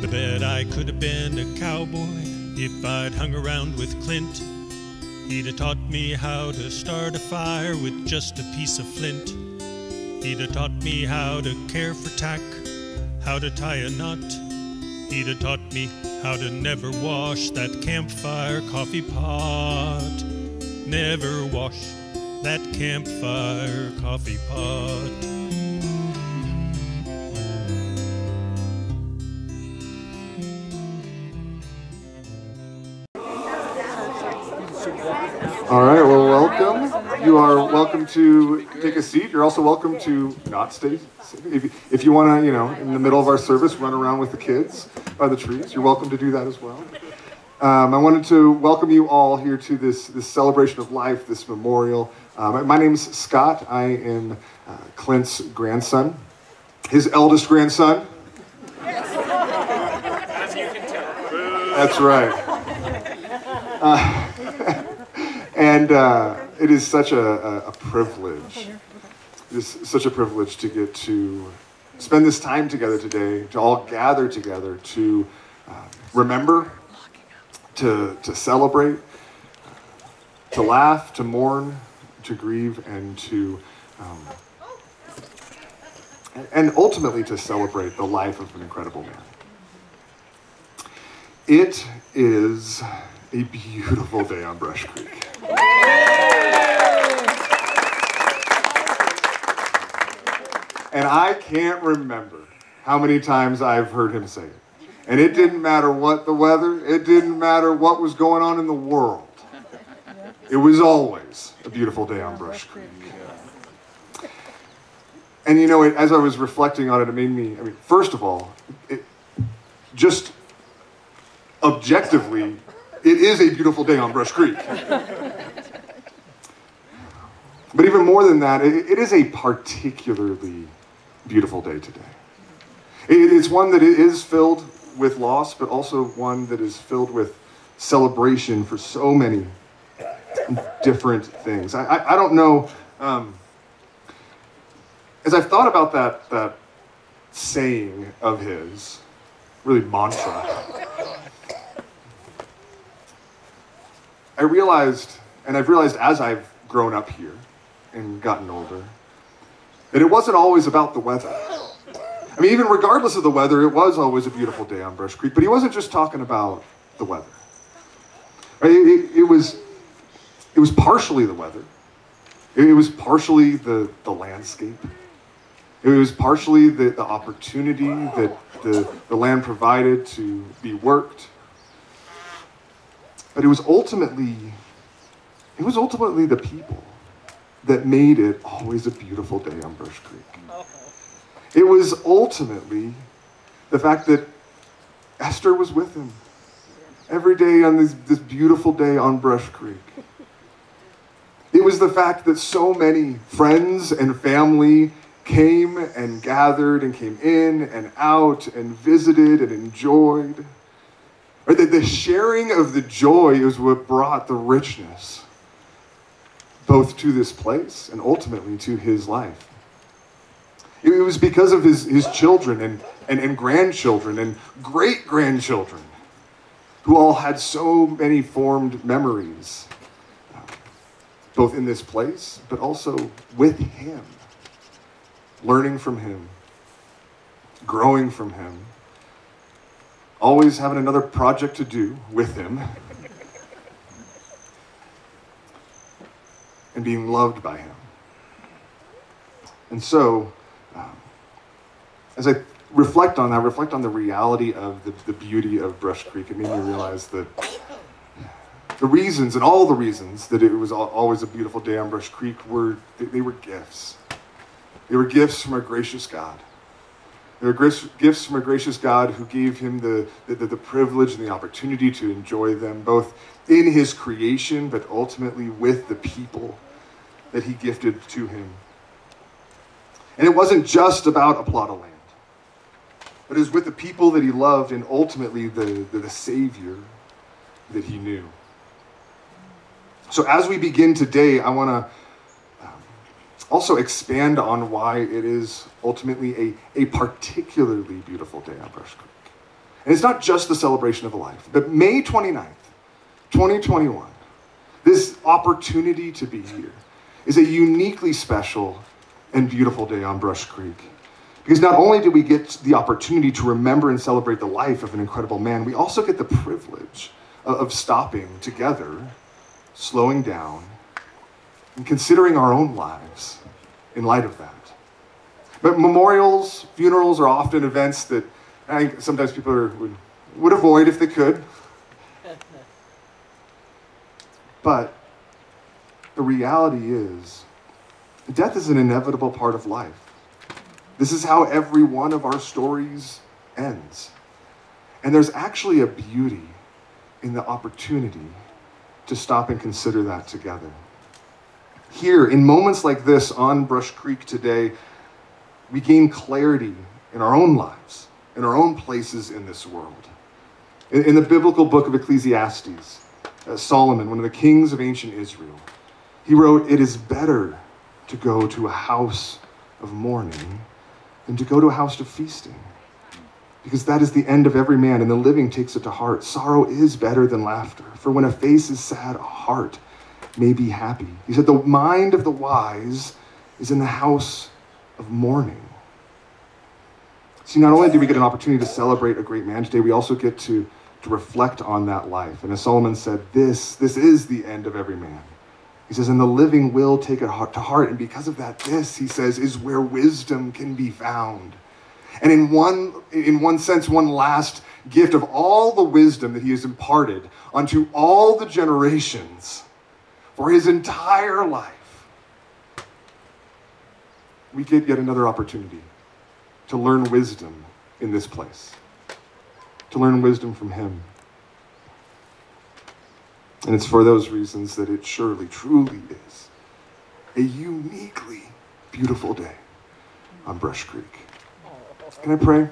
Bet I could have been a cowboy if I'd hung around with Clint. He'd have taught me how to start a fire with just a piece of flint. He'd have taught me how to care for tack, how to tie a knot. He'd have taught me how to never wash that campfire coffee pot. Never wash that campfire coffee pot. All right, well, welcome. You are welcome to take a seat. You're also welcome to not stay. If you want to, in the middle of our service, run around with the kids by the trees, you're welcome to do that as well. I wanted to welcome you all here to this celebration of life, this memorial. My name's Scott. I am Clint's grandson, his eldest grandson. As you can tell. That's right. And it is such a privilege. It is such a privilege to get to spend this time together today, to all gather together, to remember, to celebrate, to laugh, to mourn, to grieve, and to and ultimately to celebrate the life of an incredible man. It is a beautiful day on Brush Creek. And I can't remember how many times I've heard him say it. And it didn't matter what the weather, it didn't matter what was going on in the world. It was always a beautiful day on Brush Creek. And as I was reflecting on it, it made me, first of all, just objectively, it is a beautiful day on Brush Creek. But even more than that, it is a particularly beautiful day today. It's one that is filled with loss, but also one that is filled with celebration for so many different things. I don't know, as I've thought about that saying of his, really mantra, I've realized as I've grown up here and gotten older, that it wasn't always about the weather. Even regardless of the weather, it was always a beautiful day on Brush Creek, but he wasn't just talking about the weather. It was partially the weather. It was partially the landscape. It was partially the opportunity that the land provided to be worked. But it was ultimately the people that made it always a beautiful day on Brush Creek. It was ultimately the fact that Esther was with him every day on this beautiful day on Brush Creek. It was the fact that so many friends and family came and gathered and came in and out and visited and enjoyed. Or that the sharing of the joy is what brought the richness both to this place and ultimately to his life. It was because of his children and grandchildren and great-grandchildren who all had so many formed memories, both in this place, but also with him, learning from him, growing from him, always having another project to do with him, and being loved by him. And so, as I reflect on the reality of the beauty of Brush Creek, it made me realize that the reasons, and all the reasons, that it was always a beautiful day on Brush Creek were gifts. They were gifts from our gracious God. They were gifts from a gracious God who gave him the privilege and the opportunity to enjoy them, both in his creation, but ultimately with the people that he gifted to him. And it wasn't just about a plot of land, but it was with the people that he loved and ultimately the Savior that he knew. So as we begin today, I want to also expand on why it is ultimately a particularly beautiful day on Brush Creek. And it's not just the celebration of a life, but May 29th, 2021, this opportunity to be here is a uniquely special and beautiful day on Brush Creek. Because not only do we get the opportunity to remember and celebrate the life of an incredible man, we also get the privilege of stopping together, slowing down, and considering our own lives in light of that. But memorials, funerals are often events that I think sometimes people would avoid if they could. But the reality is, death is an inevitable part of life. This is how every one of our stories ends. And there's actually a beauty in the opportunity to stop and consider that together. Here, in moments like this on Brush Creek today, we gain clarity in our own lives, in our own places in this world. In the biblical book of Ecclesiastes, Solomon, one of the kings of ancient Israel, he wrote, "It is better to go to a house of mourning than to go to a house of feasting, because that is the end of every man, and the living takes it to heart. Sorrow is better than laughter, for when a face is sad, a heart may be happy." He said, "The mind of the wise is in the house of mourning." See, not only do we get an opportunity to celebrate a great man today, we also get to reflect on that life. And as Solomon said, this is the end of every man. He says, "And the living will take it to heart. And because of that, this," he says, "is where wisdom can be found." And in one sense, one last gift of all the wisdom that he has imparted onto all the generations for his entire life, we get yet another opportunity to learn wisdom in this place, to learn wisdom from him. And it's for those reasons that it surely, truly is a uniquely beautiful day on Brush Creek. Can I pray?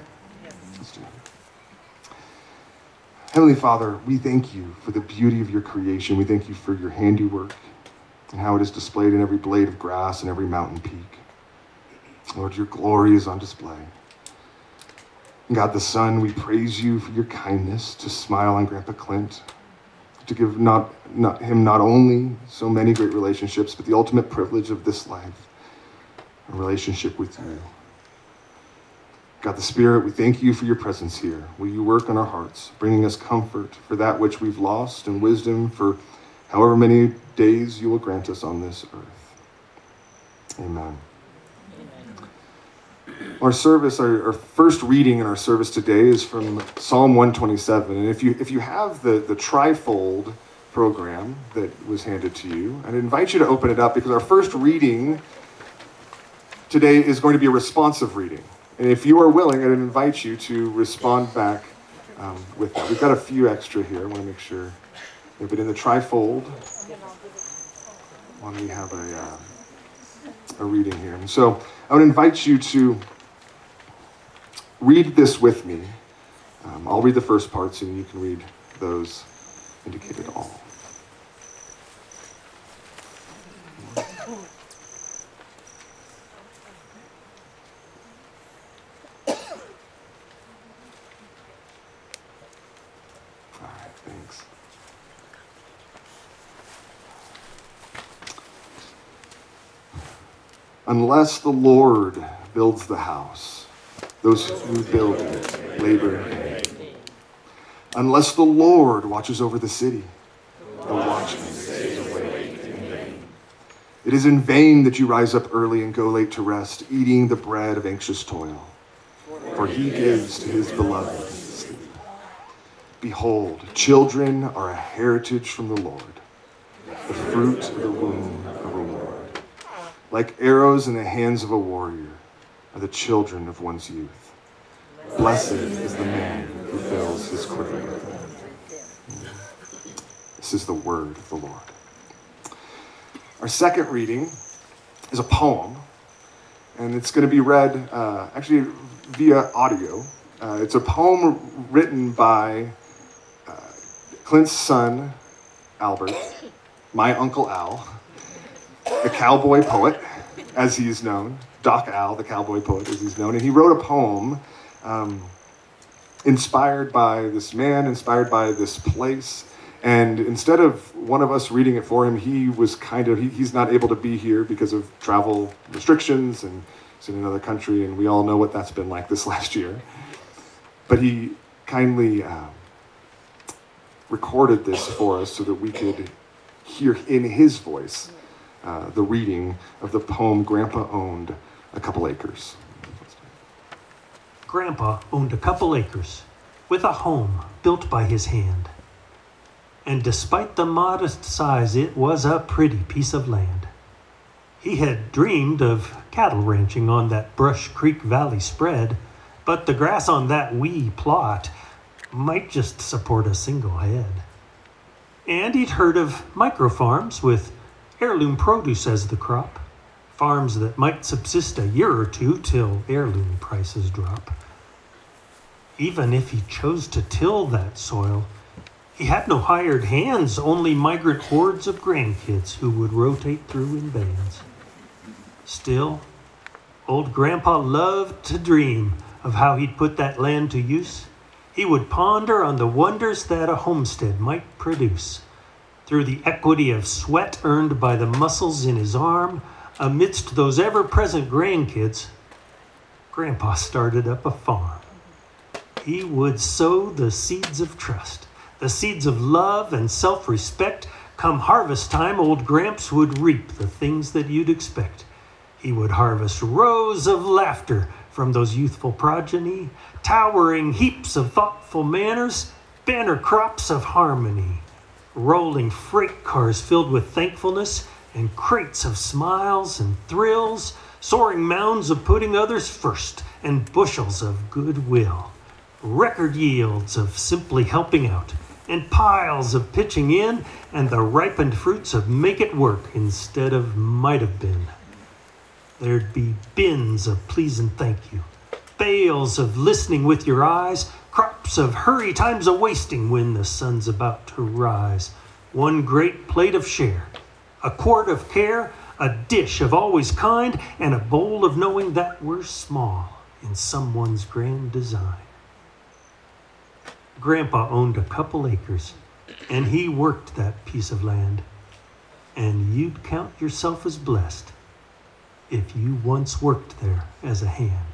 Let's do it. Heavenly Father, we thank you for the beauty of your creation. We thank you for your handiwork and how it is displayed in every blade of grass and every mountain peak. Lord, your glory is on display. And God the Son, we praise you for your kindness to smile on Grandpa Clint, to give him not only so many great relationships, but the ultimate privilege of this life, a relationship with you. God the Spirit, we thank you for your presence here. Will you work on our hearts, bringing us comfort for that which we've lost and wisdom for however many days you will grant us on this earth. Amen. Our first reading in our service today is from Psalm 127. And if you have the trifold program that was handed to you, I'd invite you to open it up, because our first reading today is going to be a responsive reading. And if you are willing, I'd invite you to respond back with that. We've got a few extra here. I want to make sure. But in the trifold, we have a reading here. And so I would invite you to read this with me. I'll read the first parts, and you can read those indicated all. Thanks. Unless the Lord builds the house, those who build it labor in vain. Unless the Lord watches over the city, the watchman stays awake in vain. It is in vain that you rise up early and go late to rest, eating the bread of anxious toil, for he gives to his beloved sleep. Behold, children are a heritage from the Lord, the fruit of the womb of a reward. Like arrows in the hands of a warrior are the children of one's youth. Blessed is the man who fills his quiver with them. This is the word of the Lord. Our second reading is a poem, and it's going to be read actually via audio. It's a poem written by Clint's son, Albert, my Uncle Al, the cowboy poet, as he's known, Doc Al, the cowboy poet, as he's known. And he wrote a poem inspired by this man, inspired by this place. And instead of one of us reading it for him, he's not able to be here because of travel restrictions, and he's in another country, and we all know what that's been like this last year. But he kindly recorded this for us so that we could hear in his voice the reading of the poem Grandpa Owned a Couple Acres. Grandpa owned a couple acres with a home built by his hand. And despite the modest size, it was a pretty piece of land. He had dreamed of cattle ranching on that Brush Creek Valley spread, but the grass on that wee plot might just support a single head. And he'd heard of microfarms with heirloom produce as the crop, farms that might subsist a year or two till heirloom prices drop. Even if he chose to till that soil, he had no hired hands, only migrant hordes of grandkids who would rotate through in bands. Still, old Grandpa loved to dream of how he'd put that land to use. He would ponder on the wonders that a homestead might produce. Through the equity of sweat earned by the muscles in his arm, amidst those ever-present grandkids, Grandpa started up a farm. He would sow the seeds of trust, the seeds of love and self-respect. Come harvest time, old Gramps would reap the things that you'd expect. He would harvest rows of laughter from those youthful progeny, towering heaps of thoughtful manners, banner crops of harmony, rolling freight cars filled with thankfulness, and crates of smiles and thrills, soaring mounds of putting others first, and bushels of goodwill. Record yields of simply helping out, and piles of pitching in, and the ripened fruits of make it work instead of might have been. There'd be bins of please and thank you, bales of listening with your eyes, crops of hurry time's a-wasting when the sun's about to rise. One great plate of share, a quart of care, a dish of always kind, and a bowl of knowing that we're small in someone's grand design. Grandpa owned a couple acres, and he worked that piece of land. And you'd count yourself as blessed if you once worked there as a hand.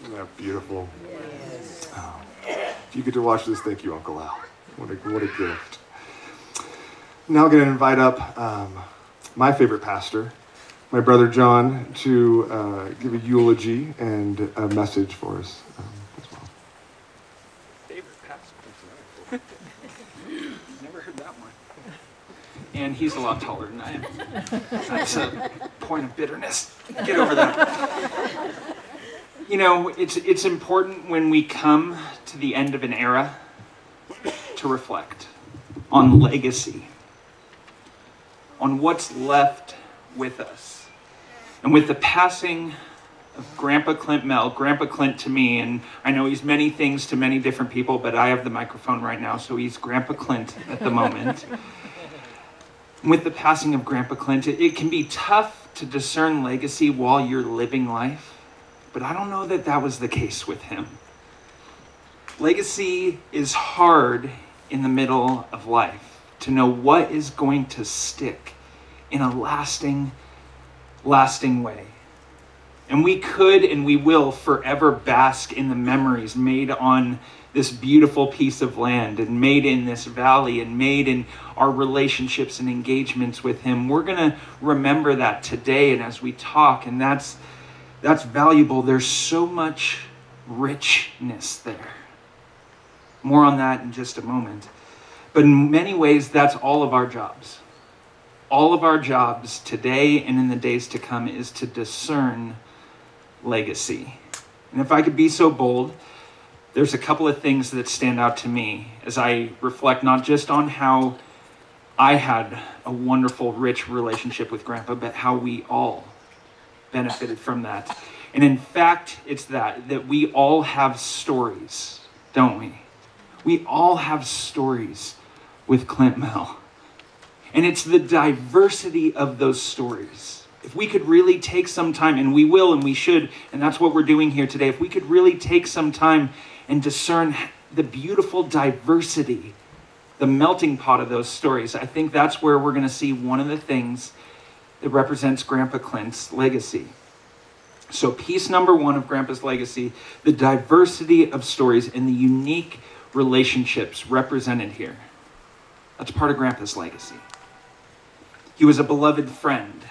Isn't that beautiful? Yes. Oh. If you get to watch this, thank you, Uncle Al. What a gift. Now I'm going to invite up my favorite pastor, my brother John, to give a eulogy and a message for us as well. Favorite pastor? Never heard that one. And he's a lot taller than I am. That's a point of bitterness. Get over that. You know, it's important when we come to the end of an era to reflect on legacy, on what's left with us. And with the passing of Grandpa Clint Mehl, Grandpa Clint to me, and I know he's many things to many different people, but I have the microphone right now, so he's Grandpa Clint at the moment. With the passing of Grandpa Clint, it can be tough to discern legacy while you're living life, but I don't know that that was the case with him. Legacy is hard in the middle of life, to know what is going to stick in a lasting way. And we could and we will forever bask in the memories made on this beautiful piece of land and made in this valley and made in our relationships and engagements with him. We're going to remember that today and as we talk, and that's valuable. There's so much richness there. More on that in just a moment. But in many ways, that's all of our jobs. All of our jobs today and in the days to come is to discern legacy. And if I could be so bold, there's a couple of things that stand out to me as I reflect not just on how I had a wonderful, rich relationship with Grandpa, but how we all benefited from that. And in fact, it's that we all have stories, don't we? We all have stories with Clint Mehl. And it's the diversity of those stories If we could really take some time, and we will and we should, and that's what we're doing here today, if we could really take some time and discern the beautiful diversity, the melting pot of those stories, I think that's where we're going to see one of the things that represents Grandpa Clint's legacy. So piece number one of Grandpa's legacy, the diversity of stories and the unique relationships represented here. That's part of Grandpa's legacy. He was a beloved friend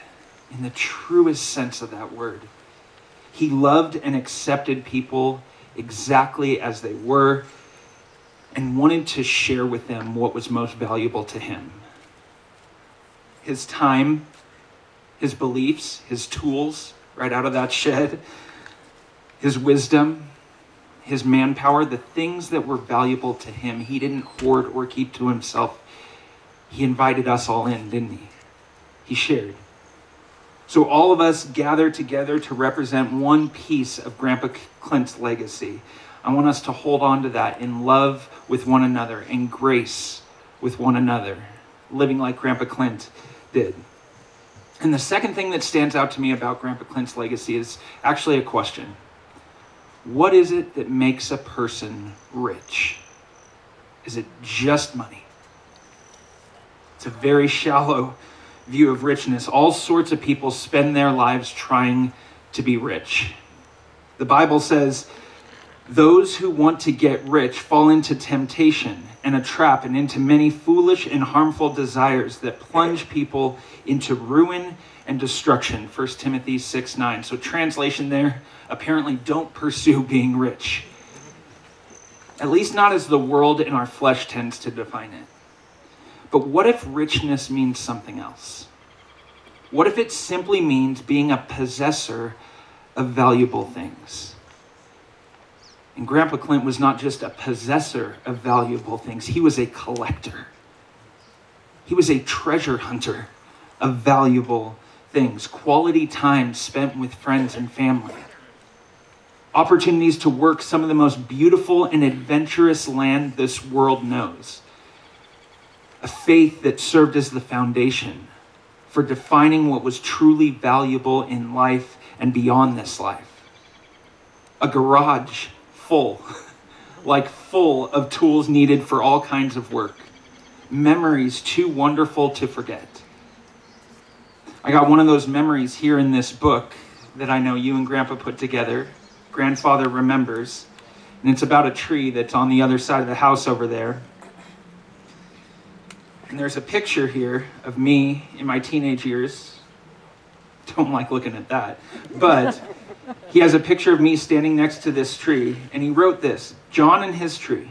in the truest sense of that word. He loved and accepted people exactly as they were and wanted to share with them what was most valuable to him. His time, his beliefs, his tools, right out of that shed, his wisdom, his manpower, the things that were valuable to him, he didn't hoard or keep to himself. He invited us all in, didn't he? He shared. So all of us gather together to represent one piece of Grandpa Clint's legacy. I want us to hold on to that in love with one another, in grace with one another, living like Grandpa Clint did. And the second thing that stands out to me about Grandpa Clint's legacy is actually a question. What is it that makes a person rich? Is it just money? It's a very shallow view of richness. All sorts of people spend their lives trying to be rich. The Bible says, those who want to get rich fall into temptation and a trap and into many foolish and harmful desires that plunge people into ruin and destruction. 1 Timothy 6:9. So translation there, apparently don't pursue being rich. At least not as the world and our flesh tends to define it. But what if richness means something else? What if it simply means being a possessor of valuable things? And Grandpa Clint was not just a possessor of valuable things. He was a collector. He was a treasure hunter of valuable things. Quality time spent with friends and family. Opportunities to work some of the most beautiful and adventurous land this world knows. A faith that served as the foundation for defining what was truly valuable in life and beyond this life. A garage full of tools needed for all kinds of work. Memories too wonderful to forget. I got one of those memories here in this book that I know you and Grandpa put together. Grandfather Remembers. And it's about a tree that's on the other side of the house over there. And there's a picture here of me in my teenage years. Don't like looking at that. But he has a picture of me standing next to this tree. And he wrote this, John and his tree.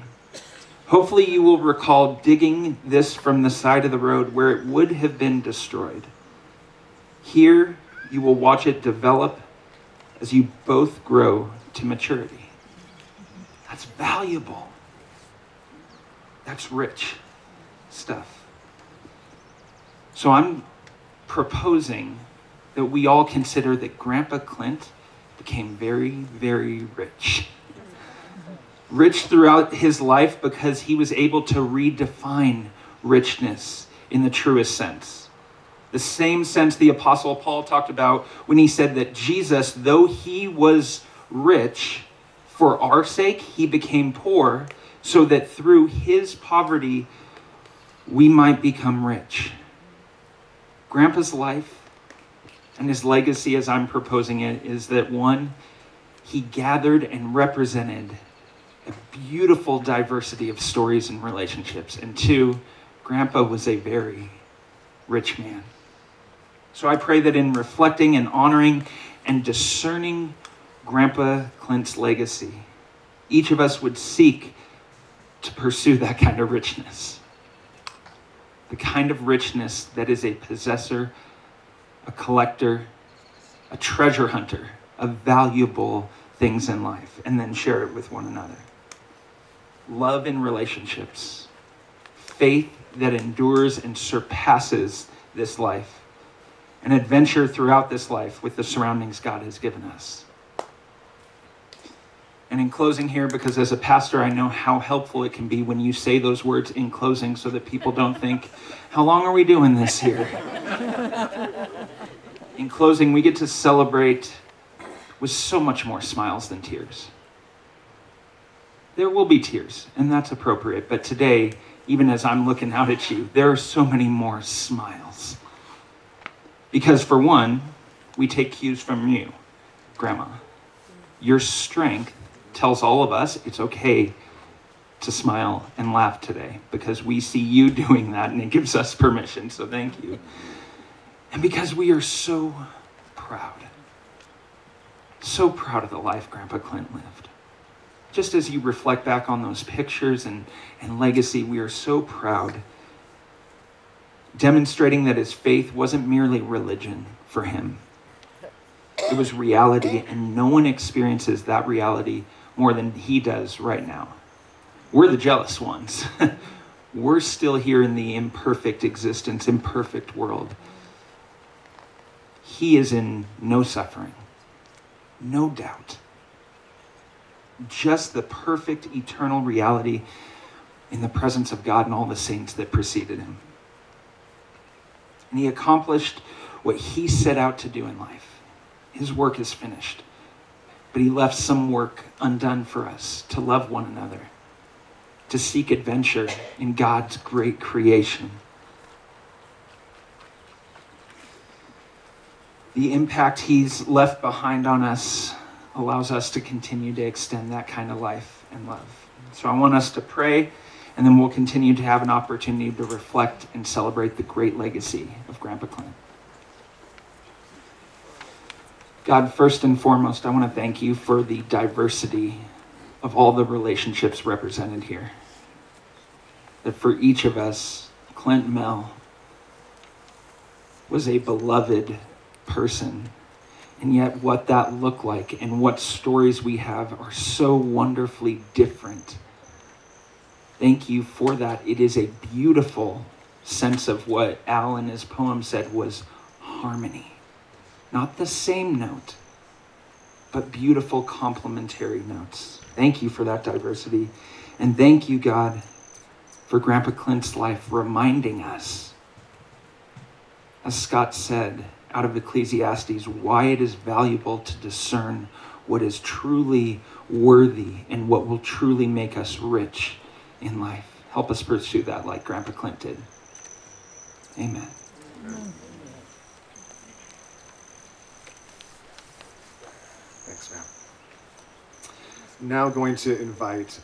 Hopefully you will recall digging this from the side of the road where it would have been destroyed. Here you will watch it develop as you both grow to maturity. That's valuable. That's rich stuff. So I'm proposing that we all consider that Grandpa Clint became very, very rich. Rich throughout his life because he was able to redefine richness in the truest sense. The same sense the Apostle Paul talked about when he said that Jesus, though he was rich, for our sake, he became poor, so that through his poverty, we might become rich. Grandpa's life and his legacy, as I'm proposing it, is that one, he gathered and represented a beautiful diversity of stories and relationships. And two, Grandpa was a very rich man. So I pray that in reflecting and honoring and discerning Grandpa Clint's legacy, each of us would seek to pursue that kind of richness. The kind of richness that is a possessor, a collector, a treasure hunter of valuable things in life, and then share it with one another. Love in relationships, faith that endures and surpasses this life, an adventure throughout this life with the surroundings God has given us. And in closing here, because as a pastor, I know how helpful it can be when you say those words in closing so that people don't think, how long are we doing this here? In closing, we get to celebrate with so much more smiles than tears. There will be tears, and that's appropriate. But today, even as I'm looking out at you, there are so many more smiles. Because for one, we take cues from you, Grandma. Your strength tells all of us it's okay to smile and laugh today because we see you doing that and it gives us permission, so thank you. And because we are so proud of the life Grandpa Clint lived. Just as you reflect back on those pictures and legacy, we are so proud, demonstrating that his faith wasn't merely religion for him. It was reality, and no one experiences that reality more than he does right now. We're the jealous ones. We're still here in the imperfect existence, imperfect world. He is in no suffering, no doubt. Just the perfect eternal reality in the presence of God and all the saints that preceded him. And he accomplished what he set out to do in life. His work is finished. But he left some work undone for us to love one another, to seek adventure in God's great creation. The impact he's left behind on us allows us to continue to extend that kind of life and love. So I want us to pray, and then we'll continue to have an opportunity to reflect and celebrate the great legacy of Grandpa Clint. God, first and foremost, I want to thank you for the diversity of all the relationships represented here. That for each of us, Clint Mehl was a beloved person. And yet what that looked like and what stories we have are so wonderfully different. Thank you for that. It is a beautiful sense of what Al in his poem said was harmony. Not the same note, but beautiful complementary notes. Thank you for that diversity. And thank you, God, for Grandpa Clint's life reminding us, as Scott said out of Ecclesiastes, why it is valuable to discern what is truly worthy and what will truly make us rich in life. Help us pursue that like Grandpa Clint did. Amen. Amen. Thanks, man. Now going to invite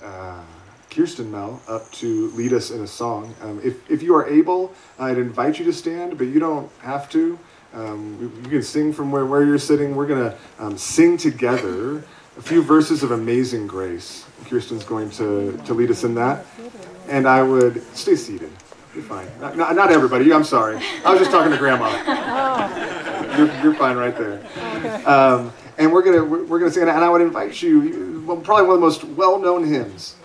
Kirsten Mehl up to lead us in a song. If you are able, I'd invite you to stand, but you don't have to. You can sing from where you're sitting. We're going to sing together a few verses of Amazing Grace. Kirsten's going to lead us in that. And I would stay seated. You're fine. Not everybody. I'm sorry. I was just talking to Grandma. You're fine right there. And we're gonna sing. And I would invite you. Probably one of the most well-known hymns,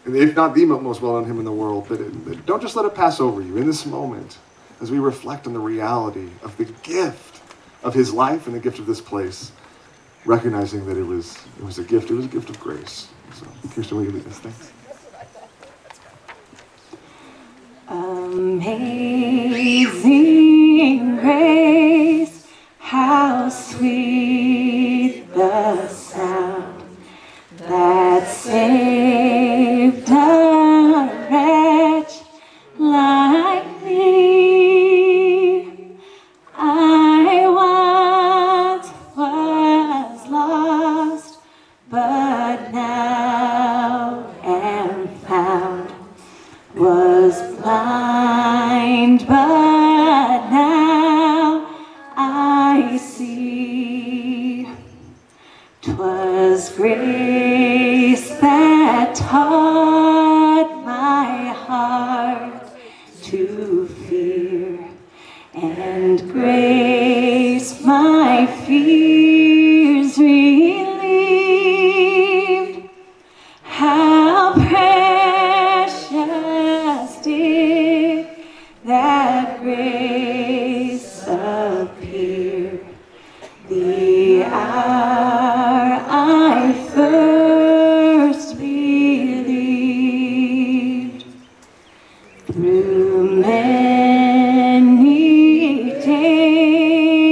if not the most well-known hymn in the world. But don't just let it pass over you in this moment, as we reflect on the reality of the gift of his life and the gift of this place, recognizing that it was a gift. It was a gift of grace. So, Kirsten, will you lead us? Thanks. Amazing grace, how sweet the sound that saved a wretch like me. I once was lost, but now am found. Was blind, but now I see. 'Twas grace that taught my heart to fear, and grace my fears relieved. How precious did that grace appear, the hour I first believed. Through many dangers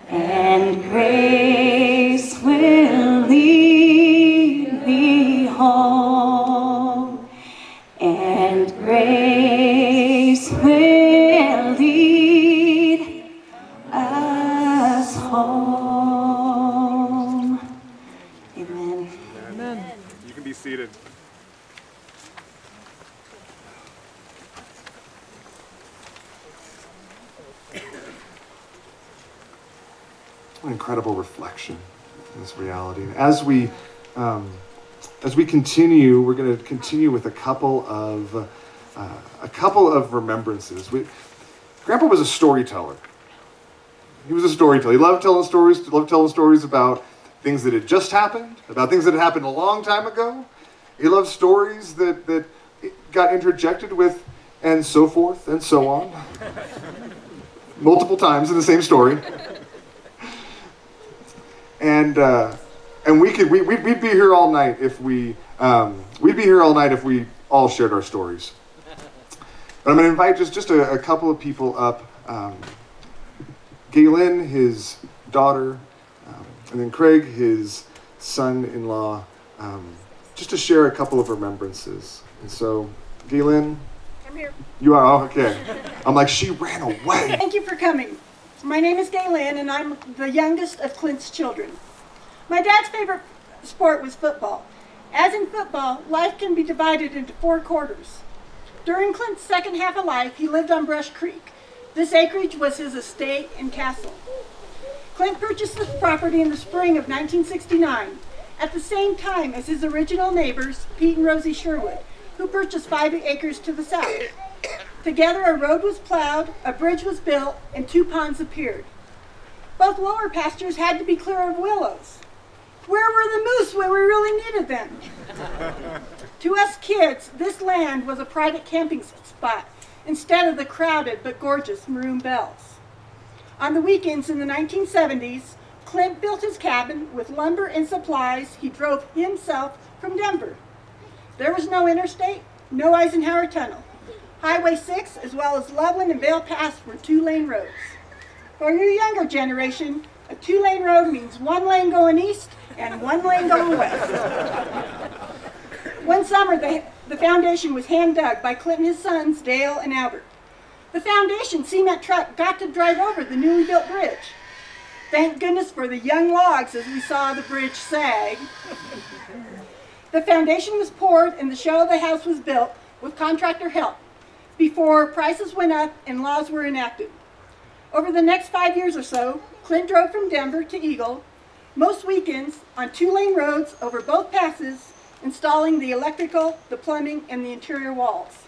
and grace will lead me home, and grace will lead us home. Amen. Amen. You can be seated. An incredible reflection in this reality. And as we continue, we're going to continue with a couple of remembrances. Grandpa was a storyteller. He was a storyteller. He loved telling stories. He loved telling stories about things that had just happened, about things that had happened a long time ago. He loved stories that got interjected with, and so forth and so on, multiple times in the same story. And we'd be here all night if we'd be here all night if we all shared our stories. But I'm going to invite just a couple of people up. Galen, his daughter, and then Craig, his son-in-law, just to share a couple of remembrances. And so, Galen, I'm here. you are? Oh, okay. I'm like, she ran away. Thank you for coming. My name is Galen, and I'm the youngest of Clint's children. My dad's favorite sport was football. As in football, life can be divided into 4 quarters. During Clint's second half of life, he lived on Brush Creek. This acreage was his estate and castle. Clint purchased this property in the spring of 1969, at the same time as his original neighbors, Pete and Rosie Sherwood, who purchased 5 acres to the south. Together, a road was plowed, a bridge was built, and 2 ponds appeared. Both lower pastures had to be clear of willows. Where were the moose when we really needed them? To us kids, this land was a private camping spot instead of the crowded but gorgeous Maroon Bells. On the weekends in the 1970s, Clint built his cabin with lumber and supplies he drove himself from Denver. There was no interstate, no Eisenhower Tunnel. Highway 6, as well as Loveland and Vale Pass, were 2-lane roads. For your younger generation, a 2-lane road means 1 lane going east and 1 lane going west. One summer, the foundation was hand-dug by Clint and his sons, Dale and Albert. The foundation cement truck got to drive over the newly built bridge. Thank goodness for the young logs as we saw the bridge sag. The foundation was poured and the shell of the house was built with contractor help before prices went up and laws were enacted. Over the next 5 years or so, Clint drove from Denver to Eagle, most weekends on 2-lane roads over both passes, installing the electrical, the plumbing, and the interior walls.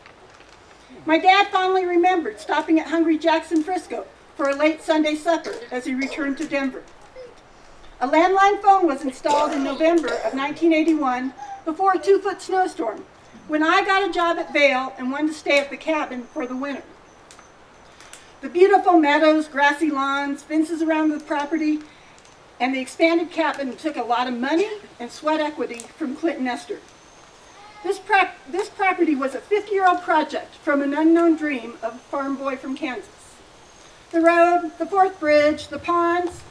My dad fondly remembered stopping at Hungry Jack's in Frisco for a late Sunday supper as he returned to Denver. A landline phone was installed in November of 1981 before a 2-foot snowstorm, when I got a job at Vale and wanted to stay at the cabin for the winter. The beautiful meadows, grassy lawns, fences around the property, and the expanded cabin took a lot of money and sweat equity from Clint and Esther. This property was a 50-year-old project from an unknown dream of a farm boy from Kansas. The road, the 4th bridge, the ponds,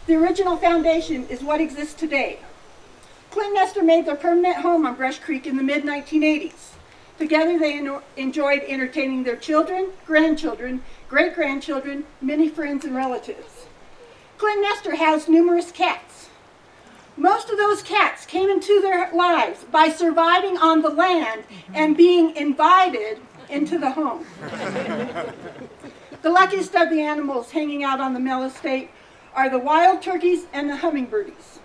the original foundation is what exists today. Clint and Esther made their permanent home on Brush Creek in the mid-1980s. Together they enjoyed entertaining their children, grandchildren, great-grandchildren, many friends and relatives. Clint and Esther housed numerous cats. Most of those cats came into their lives by surviving on the land and being invited into the home. The luckiest of the animals hanging out on the Mehl estate are the wild turkeys and the hummingbirdies.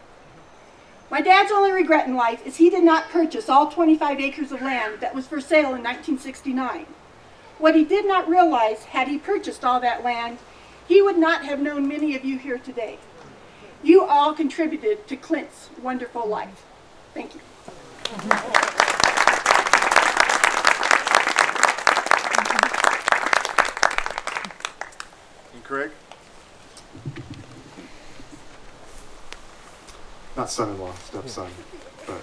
My dad's only regret in life is he did not purchase all 25 acres of land that was for sale in 1969. What he did not realize, had he purchased all that land, he would not have known many of you here today. You all contributed to Clint's wonderful life. Thank you. And Craig? Not son-in-law, stepson. But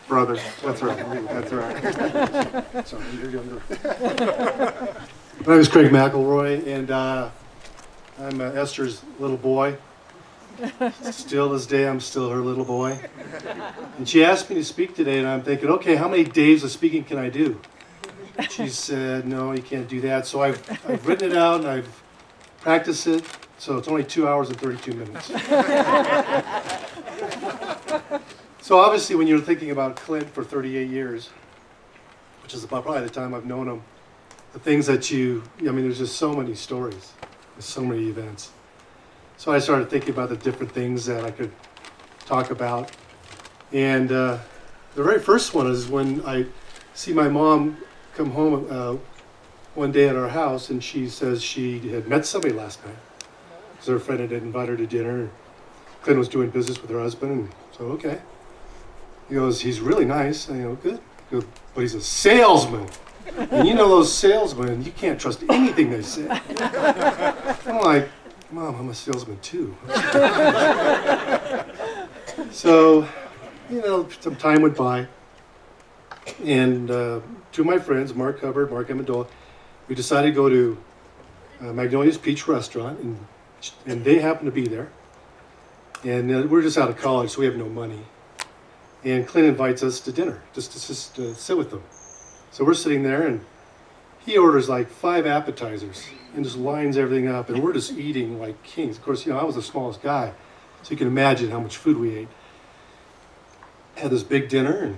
brother. That's right. That's right. Sorry, you're younger. My name is Craig McElroy, and I'm Esther's little boy. Still this day, I'm still her little boy. And she asked me to speak today, and I'm thinking, okay, how many days of speaking can I do? She said, no, you can't do that. So I've written it out, and I've practiced it. So it's only 2 hours and 32 minutes. So obviously, when you're thinking about Clint for 38 years, which is about probably the time I've known him, the things that there's just so many stories. There's so many events. So I started thinking about the different things that I could talk about. And the very first one is when I see my mom come home one day at our house, and she says she had met somebody last night. Because her friend had invited her to dinner. Clint was doing business with her husband, and so, okay. He goes, he's really nice. And I go, good. He goes, but he's a salesman. And you know those salesmen, you can't trust anything they say. I'm like, Mom, I'm a salesman too. So, some time went by, and two of my friends, Mark Hubbard, Mark Amendola, we decided to go to Magnolia's Peach Restaurant, and they happened to be there. And we're just out of college, so we have no money. And Clint invites us to dinner, just to sit with them. So we're sitting there, and he orders like 5 appetizers and just lines everything up, and we're just eating like kings. Of course, I was the smallest guy, so you can imagine how much food we ate. Had this big dinner,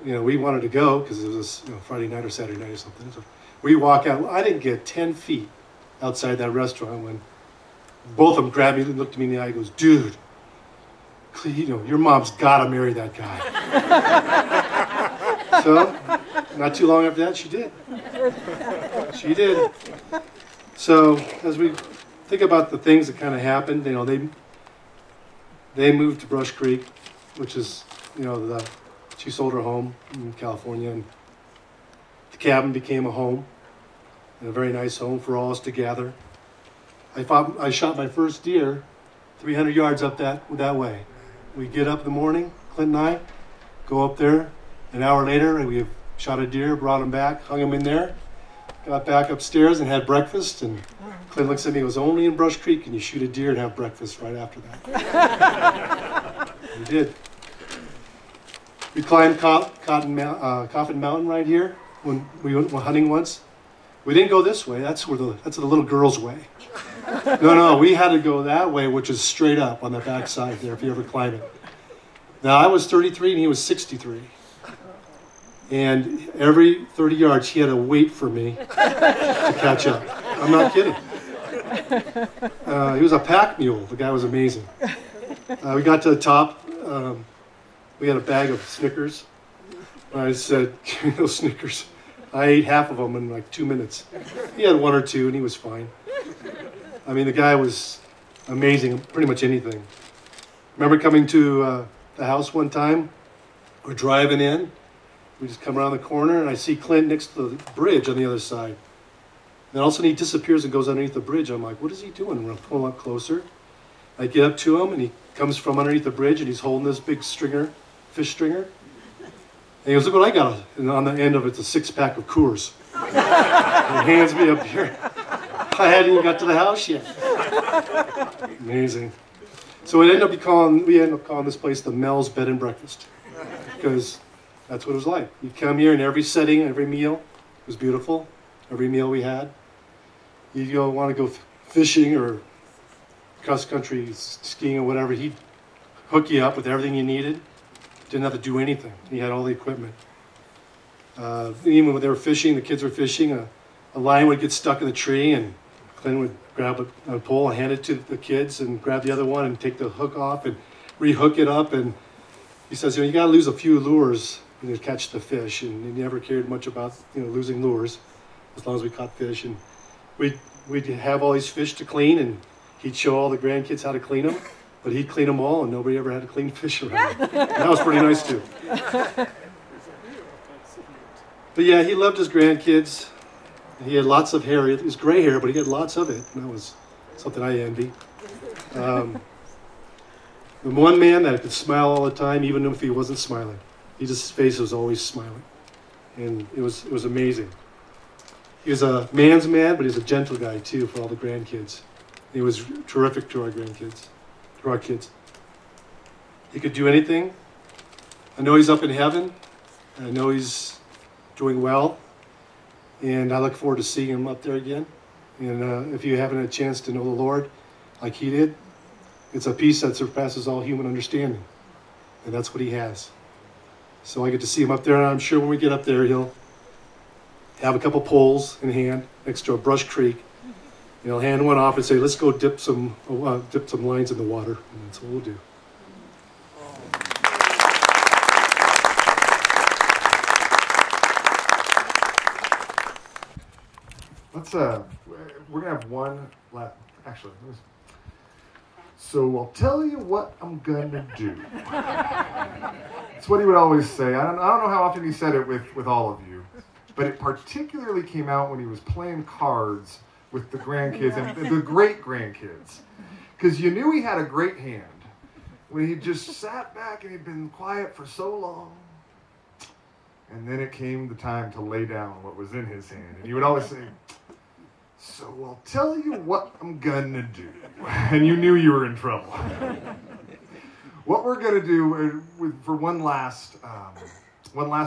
and we wanted to go because it was Friday night or Saturday night or something. So we walk out. I didn't get 10 feet outside that restaurant when both of them grabbed me and looked at me in the eye and goes, dude, your mom's got to marry that guy. So, not too long after that, she did. She did. So, as we think about the things that kind of happened, they moved to Brush Creek, which is, she sold her home in California, and the cabin became a home, and a very nice home for all us to gather. I shot my first deer 300 yards up that way. We get up in the morning, Clint and I, go up there. An hour later, we shot a deer, brought him back, hung him in there, got back upstairs and had breakfast. And Clint looks at me and goes, only in Brush Creek can you shoot a deer and have breakfast right after that. We did. We climbed Coffin Mountain right here when we went hunting once. We didn't go this way. That's the little girl's way. No, we had to go that way, which is straight up on the backside there, if you ever climb it. Now, I was 33 and he was 63. And every 30 yards, he had to wait for me to catch up. I'm not kidding. He was a pack mule. The guy was amazing. We got to the top. We had a bag of Snickers. I said, give me those Snickers. I ate half of them in like 2 minutes. He had 1 or 2, and he was fine. The guy was amazing, pretty much anything. Remember coming to the house one time? We're driving in. We just come around the corner, and I see Clint next to the bridge on the other side. Then all of a sudden, he disappears and goes underneath the bridge. I'm like, what is he doing? And we're pulling up closer. I get up to him, and he comes from underneath the bridge, and he's holding this big fish stringer. And he goes, look what I got. And on the end of it's a 6-pack of Coors. And he hands me a beer. I hadn't even got to the house yet. Amazing. So we ended up calling this place the Mehl's Bed and Breakfast, because that's what it was like. You'd come here, in every setting, every meal was beautiful. Every meal we had. You'd want to go fishing or cross-country skiing or whatever. He'd hook you up with everything you needed. Didn't have to do anything. He had all the equipment. Even when they were fishing, the kids were fishing, a line would get stuck in the tree, and Clint would grab a pole and hand it to the kids and grab the other one and take the hook off and rehook it up. And he says, you got to lose a few lures to catch the fish. And he never cared much about losing lures, as long as we caught fish. And we'd have all these fish to clean, and he'd show all the grandkids how to clean them. But he'd clean them all, and nobody ever had to clean fish around him. And that was pretty nice too. But yeah, he loved his grandkids. He had lots of hair. It was gray hair, but he had lots of it. And that was something I envy. The one man that could smile all the time, even if he wasn't smiling. His face was always smiling. And it was amazing. He was a man's man, but he was a gentle guy too for all the grandkids. He was terrific to our grandkids, to our kids. He could do anything. I know he's up in heaven. I know he's doing well. And I look forward to seeing him up there again. And if you haven't had a chance to know the Lord like he did, it's a peace that surpasses all human understanding. And that's what he has. So I get to see him up there, and I'm sure when we get up there, he'll have a couple poles in hand next to a brush creek. And he'll hand one off and say, let's go dip some lines in the water. And that's what we'll do. We're gonna have one last, actually, so I'll tell you what I'm gonna do. It's what he would always say. I don't know how often he said it with all of you, but it particularly came out when he was playing cards with the grandkids and the great-grandkids, because you knew he had a great hand when he just sat back and he'd been quiet for so long. And then it came the time to lay down what was in his hand. And he would always say, so I'll tell you what I'm gonna do. And you knew you were in trouble. What we're gonna do for one last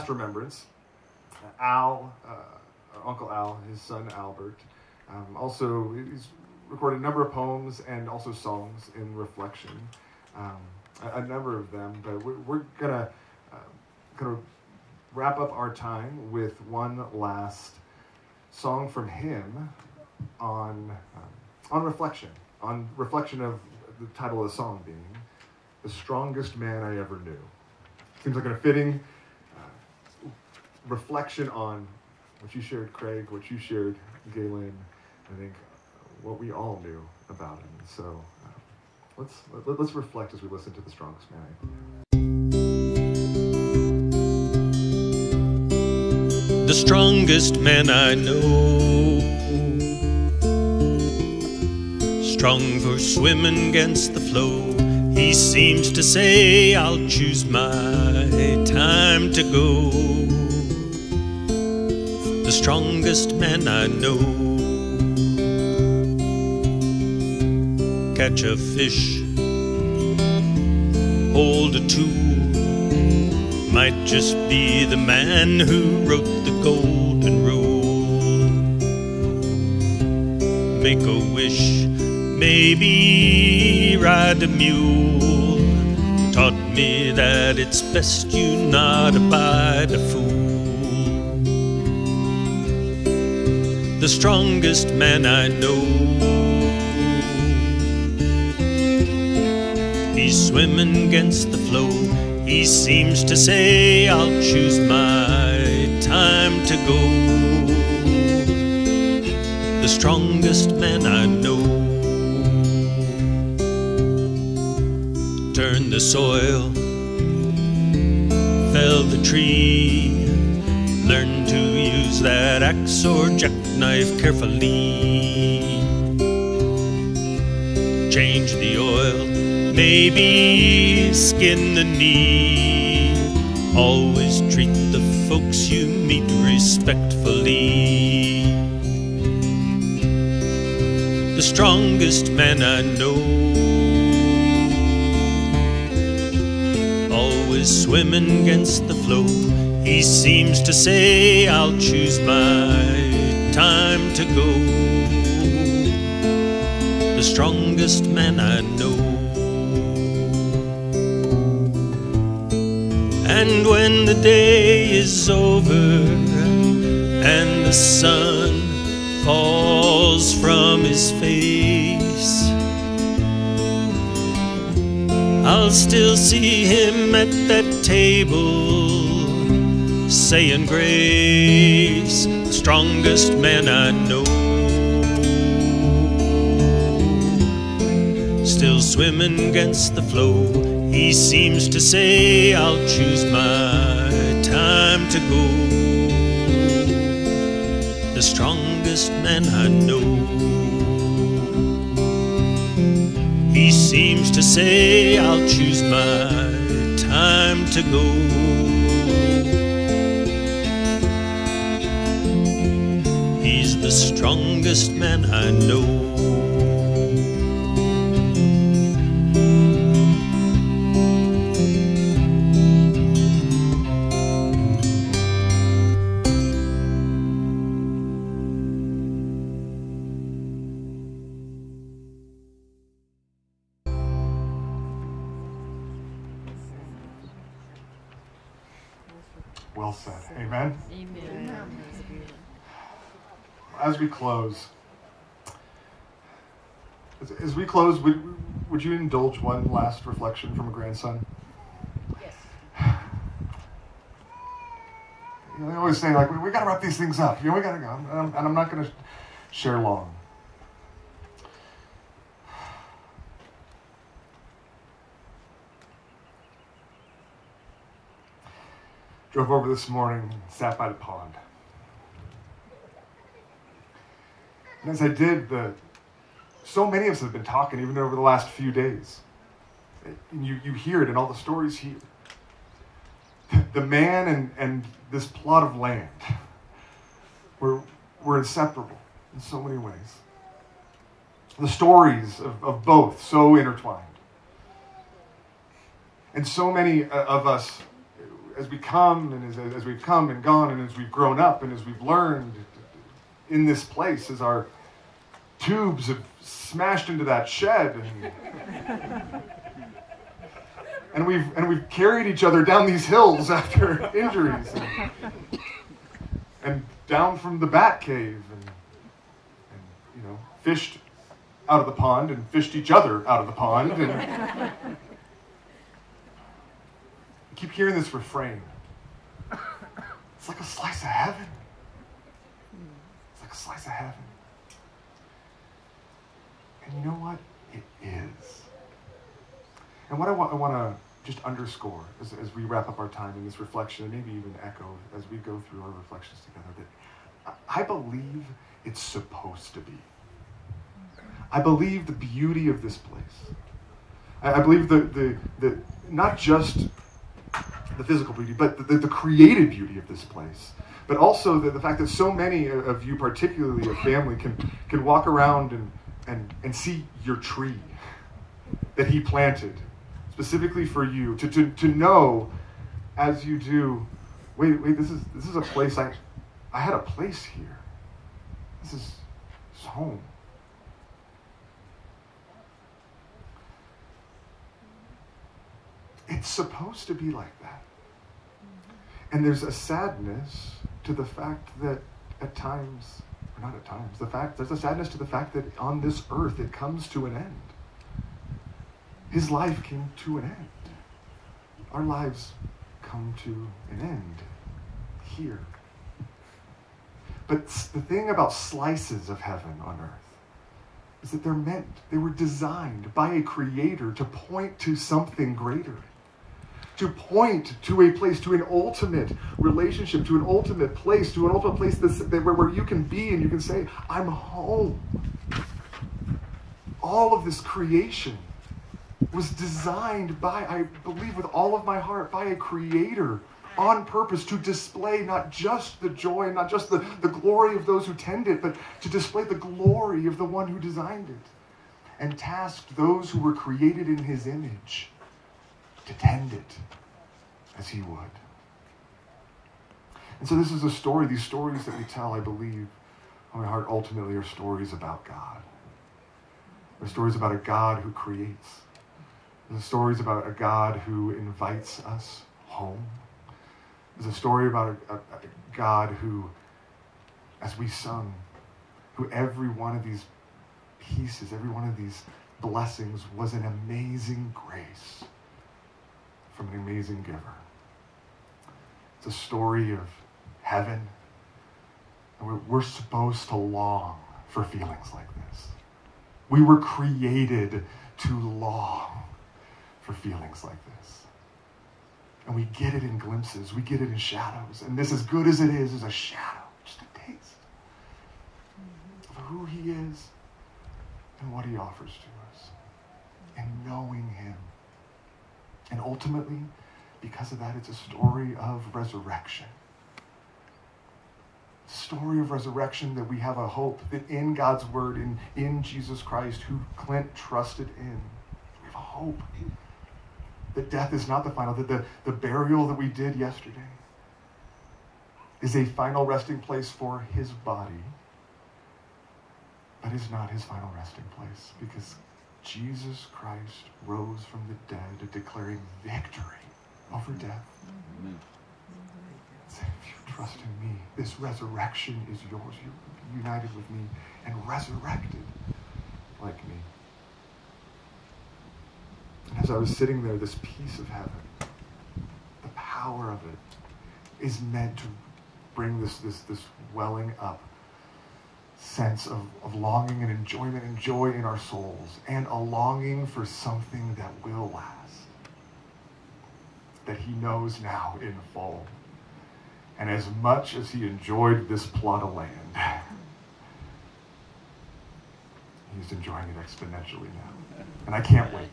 remembrance, Uncle Al, his son Albert, also he's recorded a number of poems and also songs in reflection, a number of them. But we're gonna wrap up our time with one last song from him on reflection of the title of the song being "The Strongest Man I Ever Knew." Seems like a fitting reflection on what you shared, Craig, what you shared, Galen, I think what we all knew about him. So let's reflect as we listen to "The Strongest Man I Ever Knew." The strongest man I know, strong for swimming against the flow. He seems to say, I'll choose my time to go. The strongest man I know, catch a fish, hold a tool, might just be the man who wrote the golden rule. Make a wish, maybe ride a mule, taught me that it's best you not abide a fool. The strongest man I know, he's swimming against the flow. He seems to say, I'll choose my time to go. The strongest man I know. Turn the soil, fell the tree, learn to use that axe or jackknife carefully. Change the oil, maybe skin the knee. Always treat the folks you meet respectfully. The strongest man I know, always swimming against the flow. He seems to say, I'll choose my time to go. The strongest man I know. And when the day is over and the sun falls from his face, I'll still see him at that table saying grace, the strongest man I know. Still swimming against the flow. He seems to say, I'll choose my time to go. The strongest man I know. He seems to say, I'll choose my time to go. He's strongest man I know. Well said. Amen. Amen. As we close, would you indulge one last reflection from a grandson? Yes. You know, they always say, like, we got to wrap these things up. You know, we got to go. And I'm not going to share long. Drove over this morning, sat by the pond. And as I did, so many of us have been talking even over the last few days. And you hear it in all the stories here. The man and this plot of land were inseparable in so many ways. The stories of both so intertwined. And so many of us, as we come and as we've come and gone and as we've grown up and as we've learned in this place, as our tubes have smashed into that shed and we've carried each other down these hills after injuries and down from the bat cave and you know, fished out of the pond and fished each other out of the pond and keep hearing this refrain. It's like a slice of heaven. It's like a slice of heaven. And you know what? It is. And what I want to just underscore as we wrap up our time in this reflection, and maybe even echo as we go through our reflections together, that I believe it's supposed to be. I believe the beauty of this place. I believe the not just the physical beauty, but the created beauty of this place. But also the fact that so many of you, particularly a family, can walk around and see your tree that he planted specifically for you. To know as you do, wait, this is a place I had a place here. This is home. It's supposed to be like that. And there's a sadness to the fact that at times, or not at times, there's a sadness to the fact that on this earth it comes to an end. His life came to an end. Our lives come to an end here. But the thing about slices of heaven on earth is that they were designed by a creator to point to something greater. To point to a place, to an ultimate relationship, to an ultimate place where you can be and you can say, I'm home. All of this creation was designed by, I believe with all of my heart, by a creator on purpose to display not just the joy, not just the glory of those who tend it, but to display the glory of the one who designed it and tasked those who were created in his image to tend it as he would. And so this is a story, these stories that we tell, I believe, on my heart ultimately are stories about God. They're stories about a God who creates. They're stories about a God who invites us home. There's a story about a God who, as we sung, who every one of these pieces, every one of these blessings was an amazing grace from an amazing giver. It's a story of heaven. And we're supposed to long for feelings like this. We were created to long for feelings like this. And we get it in glimpses. We get it in shadows. And this, as good as it is a shadow, just a taste of who he is and what he offers to us. And knowing him. And ultimately, because of that, it's a story of resurrection. story of resurrection, that we have a hope, that in God's word, in Jesus Christ, who Clint trusted in, we have a hope that death is not the final, that the burial that we did yesterday is a final resting place for his body, but is not his final resting place, because Jesus Christ rose from the dead, declaring victory over death. Amen. If you trust in me, this resurrection is yours. You're united with me and resurrected like me. And as I was sitting there, this piece of heaven, the power of it is meant to bring this welling up sense of longing and enjoyment and joy in our souls, and a longing for something that will last, that he knows now in full. And as much as he enjoyed this plot of land, he's enjoying it exponentially now. And I can't wait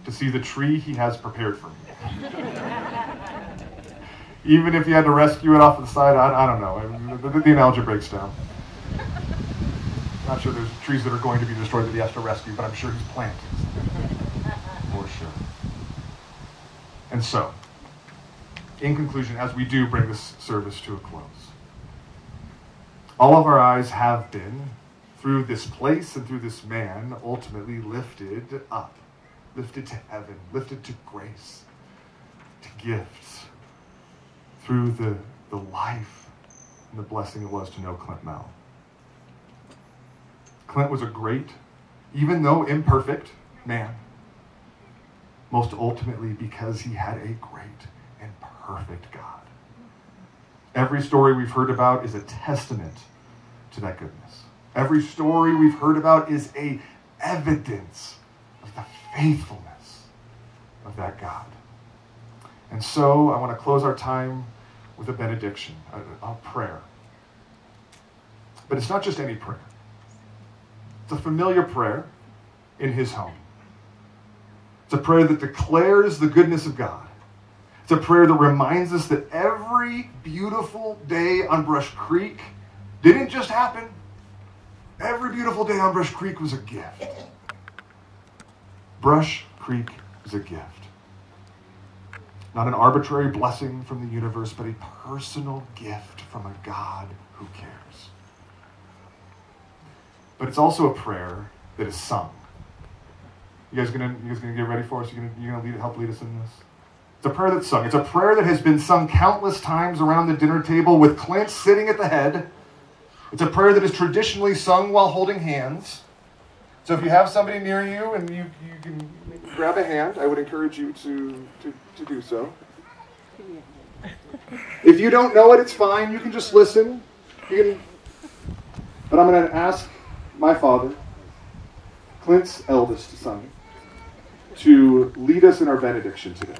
to see the tree he has prepared for me. Even if he had to rescue it off to the side, I don't know. The analogy breaks down. Not sure there's trees that are going to be destroyed that he has to rescue, but I'm sure he's planting some, for sure. And so, in conclusion, as we do bring this service to a close, all of our eyes have been, through this place and through this man, ultimately lifted up, lifted to heaven, lifted to grace, to gifts, through the life and the blessing it was to know Clint Mehl. Clint was a great, even though imperfect, man, most ultimately because he had a great and perfect God. Every story we've heard about is a testament to that goodness. Every story we've heard about is a evidence of the faithfulness of that God. And so I want to close our time with a benediction, a prayer. But it's not just any prayer. It's a familiar prayer in his home. It's a prayer that declares the goodness of God. It's a prayer that reminds us that every beautiful day on Brush Creek didn't just happen. Every beautiful day on Brush Creek was a gift. Brush Creek is a gift. Not an arbitrary blessing from the universe, but a personal gift from a God who cares. But it's also a prayer that is sung. You guys gonna get ready for us? You gonna help lead us in this? It's a prayer that's sung. It's a prayer that has been sung countless times around the dinner table with Clint sitting at the head. It's a prayer that is traditionally sung while holding hands. So if you have somebody near you and you can grab a hand, I would encourage you to do so. If you don't know it, it's fine. You can just listen. But I'm going to ask my father, Clint's eldest son, to lead us in our benediction today.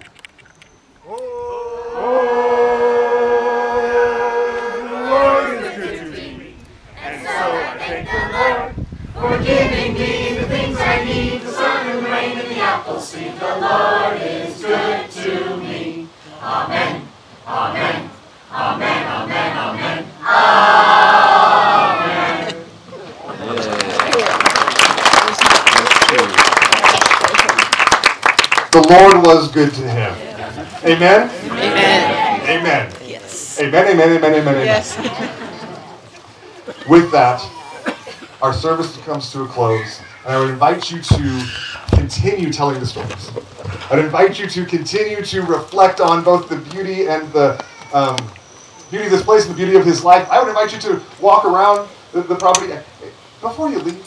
For giving me the things I need, the sun and the rain and the apple seed. The Lord is good to me. Amen, amen, amen, amen, amen, amen. The Lord was good to him. Amen? Amen. Amen. Yes. Amen, amen, amen, amen, amen. Yes. With that, our service comes to a close, and I would invite you to continue telling the stories. I'd invite you to continue to reflect on both the beauty and the beauty of this place and the beauty of his life. I would invite you to walk around the property. Before you leave,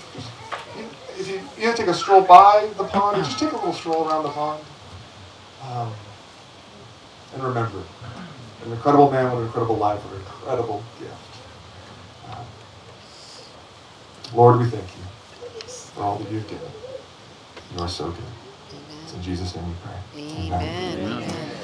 if you take a stroll by the pond, or just take a little stroll around the pond. And remember, an incredible man with an incredible life, with an incredible gift. Lord, we thank you for all that you've given. You are so good. It's in Jesus' name we pray. Amen. Amen.